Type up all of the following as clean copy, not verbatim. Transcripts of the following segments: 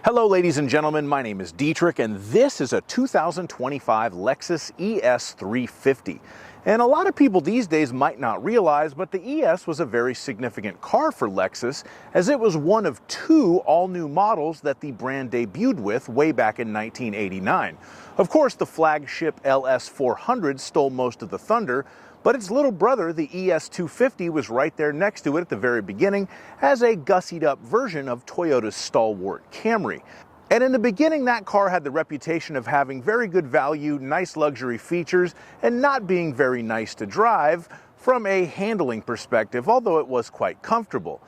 Hello ladies and gentlemen, my name is Dietrich and this is a 2025 Lexus ES350. And a lot of people these days might not realize, but the ES was a very significant car for Lexus, as it was one of two all-new models that the brand debuted with way back in 1989. Of course, the flagship LS400 stole most of the thunder, but its little brother, the ES250, was right there next to it at the very beginning as a gussied-up version of Toyota's stalwart Camry. And in the beginning, that car had the reputation of having very good value, nice luxury features, and not being very nice to drive from a handling perspective, although it was quite comfortable.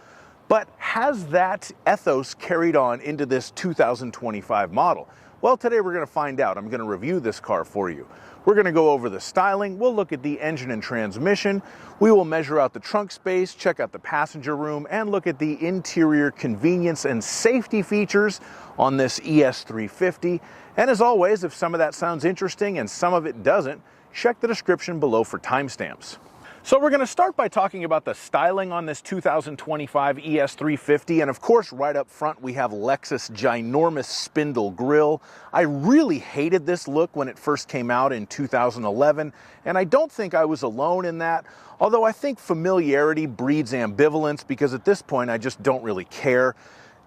But has that ethos carried on into this 2025 model? Well, today we're going to find out. I'm going to review this car for you. We're going to go over the styling, we'll look at the engine and transmission, we will measure out the trunk space, check out the passenger room, and look at the interior convenience and safety features on this ES350. And as always, if some of that sounds interesting and some of it doesn't, check the description below for timestamps. So we're going to start by talking about the styling on this 2025 ES350, and of course right up front we have Lexus ginormous spindle grille. I really hated this look when it first came out in 2011, and I don't think I was alone in that, although I think familiarity breeds ambivalence because at this point I just don't really care.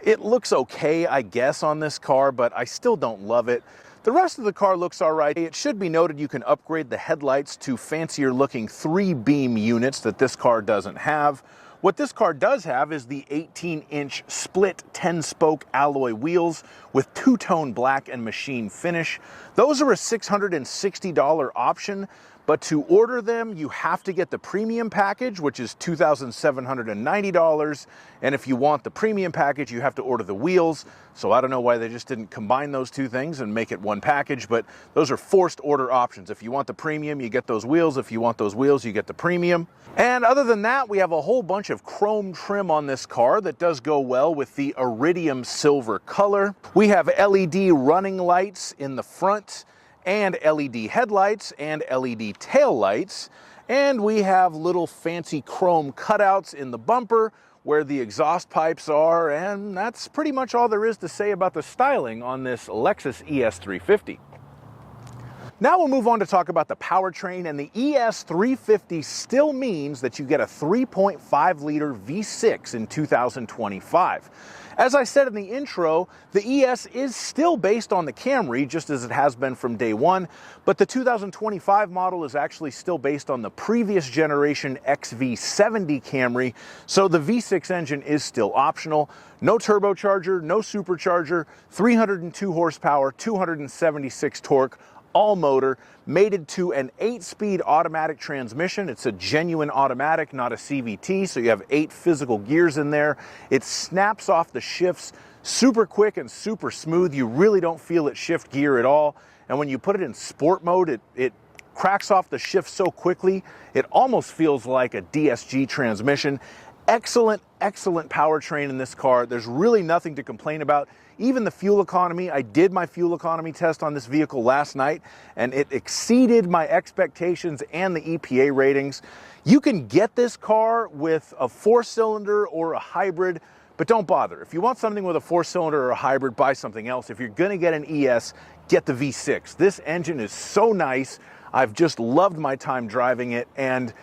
It looks okay, I guess, on this car, but I still don't love it. The rest of the car looks alright. It should be noted you can upgrade the headlights to fancier looking 3-beam units that this car doesn't have. What this car does have is the 18-inch split 10-spoke alloy wheels with two-tone black and machine finish. Those are a $660 option, but to order them, you have to get the premium package, which is $2,790. And if you want the premium package, you have to order the wheels. So I don't know why they just didn't combine those two things and make it one package, but those are forced order options. If you want the premium, you get those wheels. If you want those wheels, you get the premium. And other than that, we have a whole bunch of chrome trim on this car that does go well with the iridium silver color. We have LED running lights in the front, and LED headlights and LED tail lights, and we have little fancy chrome cutouts in the bumper where the exhaust pipes are, and that's pretty much all there is to say about the styling on this Lexus ES350. Now we'll move on to talk about the powertrain, and the ES350 still means that you get a 3.5-liter V6 in 2025. As I said in the intro, the ES is still based on the Camry, just as it has been from day one, but the 2025 model is actually still based on the previous generation XV70 Camry, so the V6 engine is still optional. No turbocharger, no supercharger, 302 horsepower, 276 torque, all motor, mated to an 8-speed automatic transmission. It's a genuine automatic, not a CVT, so you have 8 physical gears in there. It snaps off the shifts super quick and super smooth. You really don't feel it shift gear at all. And when you put it in sport mode, it cracks off the shift so quickly, it almost feels like a DSG transmission. Excellent, excellent powertrain in this car. There's really nothing to complain about. Even the fuel economy, I did my fuel economy test on this vehicle last night, and it exceeded my expectations and the EPA ratings. You can get this car with a 4-cylinder or a hybrid, but don't bother. If you want something with a 4-cylinder or a hybrid, buy something else. If you're gonna get an ES, get the V6. This engine is so nice. I've just loved my time driving it, and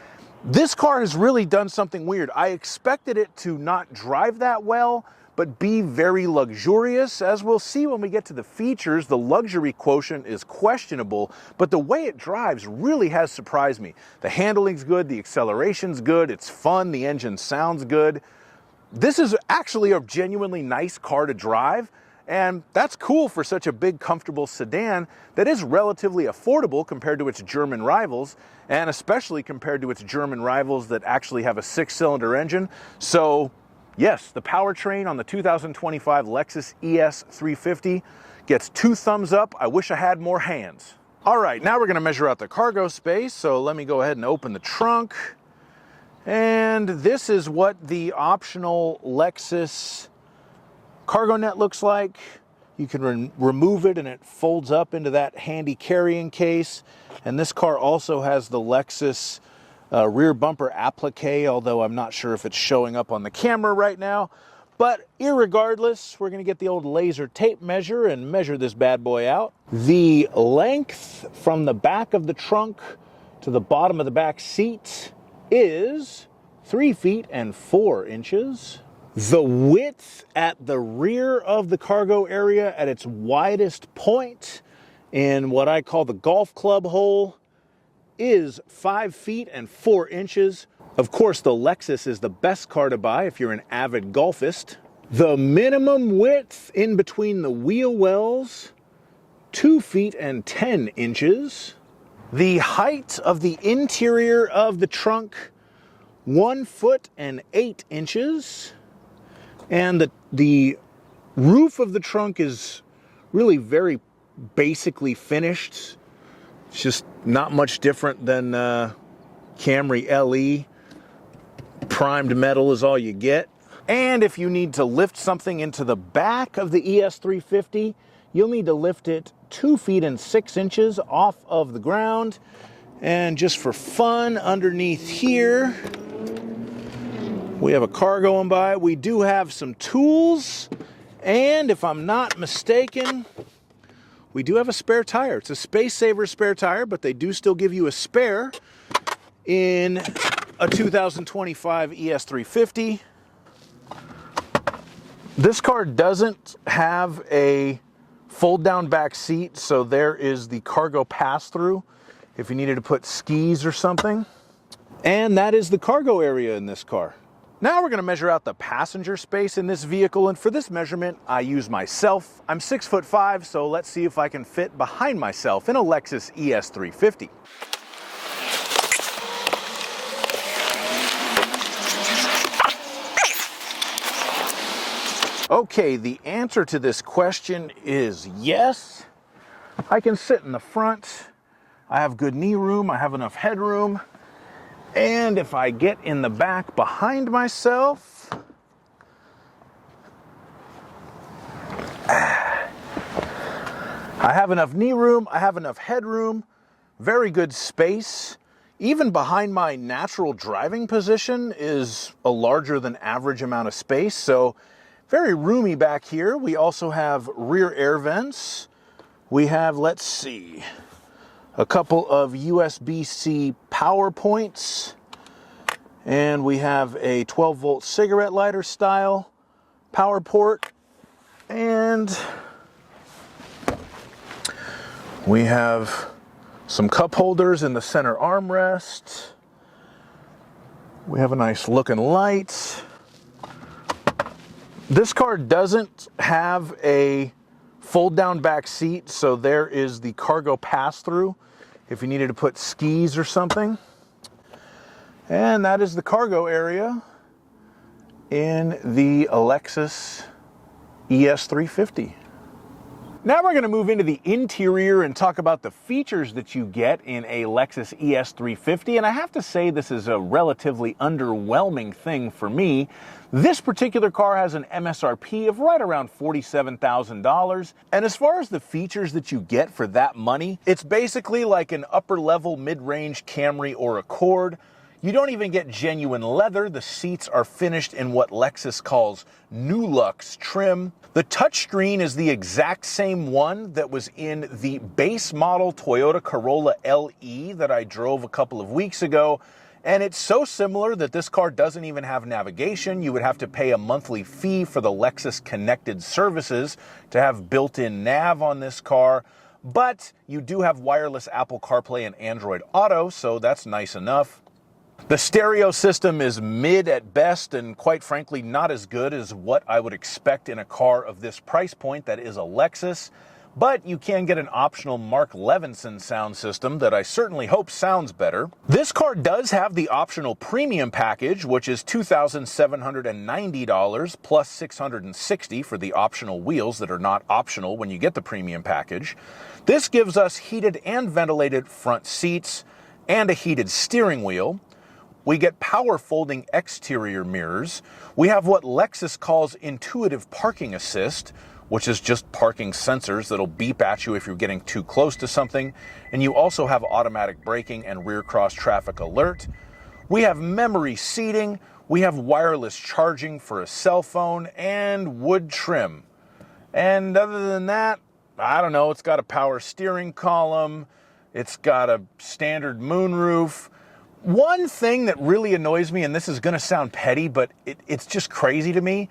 this car has really done something weird. I expected it to not drive that well, but be very luxurious. As we'll see when we get to the features, the luxury quotient is questionable, but the way it drives really has surprised me. The handling's good, the acceleration's good, it's fun, the engine sounds good. This is actually a genuinely nice car to drive, and that's cool for such a big, comfortable sedan that is relatively affordable compared to its German rivals, and especially compared to its German rivals that actually have a 6-cylinder engine. So yes, the powertrain on the 2025 Lexus ES350 gets 2 thumbs up. I wish I had more hands. All right, now we're going to measure out the cargo space. So let me go ahead and open the trunk. And this is what the optional Lexus cargo net looks like. You can remove it and it folds up into that handy carrying case. And this car also has the Lexus rear bumper applique, although I'm not sure if it's showing up on the camera right now. But irregardless, we're going to get the old laser tape measure and measure this bad boy out. The length from the back of the trunk to the bottom of the back seat is 3 feet and 4 inches. The width at the rear of the cargo area at its widest point in what I call the golf club hole is 5 feet and 4 inches. Of course, the Lexus is the best car to buy if you're an avid golfist. The minimum width in between the wheel wells, 2 feet and 10 inches. The height of the interior of the trunk, 1 foot and 8 inches. And the roof of the trunk is really very basically finished. It's just not much different than Camry LE. Primed metal is all you get. And if you need to lift something into the back of the ES350, you'll need to lift it 2 feet and 6 inches off of the ground. And just for fun, underneath here, we have a car going by. We do have some tools. And if I'm not mistaken, we do have a spare tire. It's a space saver spare tire, but they do still give you a spare in a 2025 ES350. This car doesn't have a fold down back seat, so there is the cargo pass-through if you needed to put skis or something. And that is the cargo area in this car. Now we're going to measure out the passenger space in this vehicle, and for this measurement I use myself. I'm 6'5", so let's see if I can fit behind myself in a Lexus ES350. Okay, the answer to this question is yes. I can sit in the front. I have good knee room. I have enough headroom. And if I get in the back behind myself, I have enough knee room. I have enough headroom. Very good space. Even behind my natural driving position is a larger than average amount of space. So very roomy back here. We also have rear air vents. We have, let's see, a couple of USB-C power points. And we have a 12-volt cigarette lighter style power port. And we have some cup holders in the center armrest. We have a nice looking light. This car doesn't have a fold down back seat, so there is the cargo pass-through if you needed to put skis or something. And that is the cargo area in the Lexus ES350. Now we're going to move into the interior and talk about the features that you get in a Lexus ES350. And I have to say this is a relatively underwhelming thing for me. This particular car has an MSRP of right around $47,000. And as far as the features that you get for that money, it's basically like an upper-level mid-range Camry or Accord. You don't even get genuine leather. The seats are finished in what Lexus calls Nu-Luxe trim. The touchscreen is the exact same one that was in the base model Toyota Corolla LE that I drove a couple of weeks ago. And it's so similar that this car doesn't even have navigation. You would have to pay a monthly fee for the Lexus Connected services to have built-in nav on this car. But you do have wireless Apple CarPlay and Android Auto, so that's nice enough. The stereo system is mid at best and quite frankly not as good as what I would expect in a car of this price point that is a Lexus, but you can get an optional Mark Levinson sound system that I certainly hope sounds better. This car does have the optional premium package, which is $2,790 plus $660 for the optional wheels that are not optional when you get the premium package. This gives us heated and ventilated front seats and a heated steering wheel. We get power folding exterior mirrors. We have what Lexus calls intuitive parking assist, which is just parking sensors that'll beep at you if you're getting too close to something. And you also have automatic braking and rear cross traffic alert. We have memory seating. We have wireless charging for a cell phone and wood trim. And other than that, I don't know, it's got a power steering column, it's got a standard moonroof. One thing that really annoys me, and this is going to sound petty, but it's just crazy to me,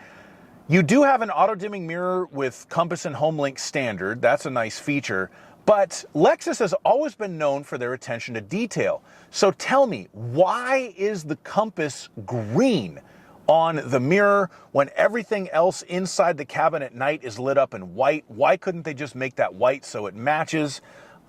you do have an auto-dimming mirror with compass and HomeLink standard. That's a nice feature. But Lexus has always been known for their attention to detail. So tell me, why is the compass green on the mirror when everything else inside the cabin at night is lit up in white? Why couldn't they just make that white so it matches?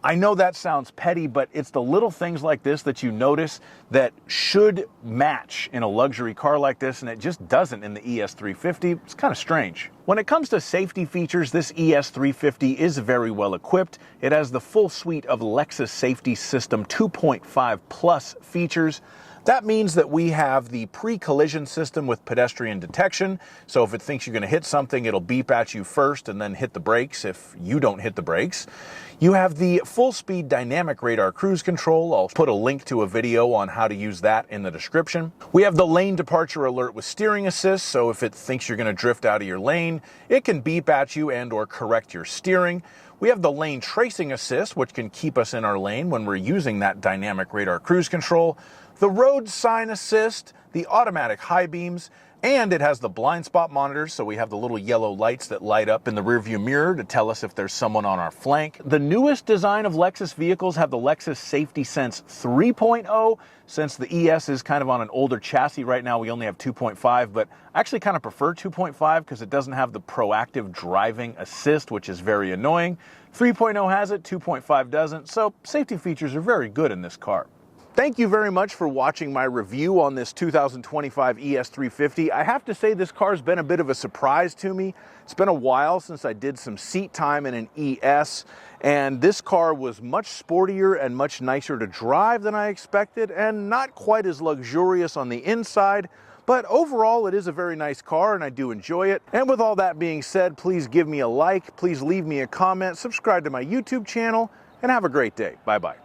I know that sounds petty, but it's the little things like this that you notice that should match in a luxury car like this, and it just doesn't in the ES350. It's kind of strange. When it comes to safety features, this ES350 is very well equipped. It has the full suite of Lexus Safety System 2.5 plus features. That means that we have the pre-collision system with pedestrian detection. So if it thinks you're going to hit something, it'll beep at you first and then hit the brakes if you don't hit the brakes. You have the full-speed dynamic radar cruise control. I'll put a link to a video on how to use that in the description. We have the lane departure alert with steering assist. So if it thinks you're going to drift out of your lane, it can beep at you and or correct your steering. We have the lane tracing assist, which can keep us in our lane when we're using that dynamic radar cruise control. The road sign assist, the automatic high beams, and it has the blind spot monitor, so we have the little yellow lights that light up in the rearview mirror to tell us if there's someone on our flank. The newest design of Lexus vehicles have the Lexus Safety Sense 3.0. Since the ES is kind of on an older chassis right now, we only have 2.5, but I actually kind of prefer 2.5 because it doesn't have the proactive driving assist, which is very annoying. 3.0 has it, 2.5 doesn't, so safety features are very good in this car. Thank you very much for watching my review on this 2025 ES350. I have to say this car's been a bit of a surprise to me. It's been a while since I did some seat time in an ES, and this car was much sportier and much nicer to drive than I expected, and not quite as luxurious on the inside. But overall, it is a very nice car, and I do enjoy it. And with all that being said, please give me a like, please leave me a comment, subscribe to my YouTube channel, and have a great day. Bye-bye.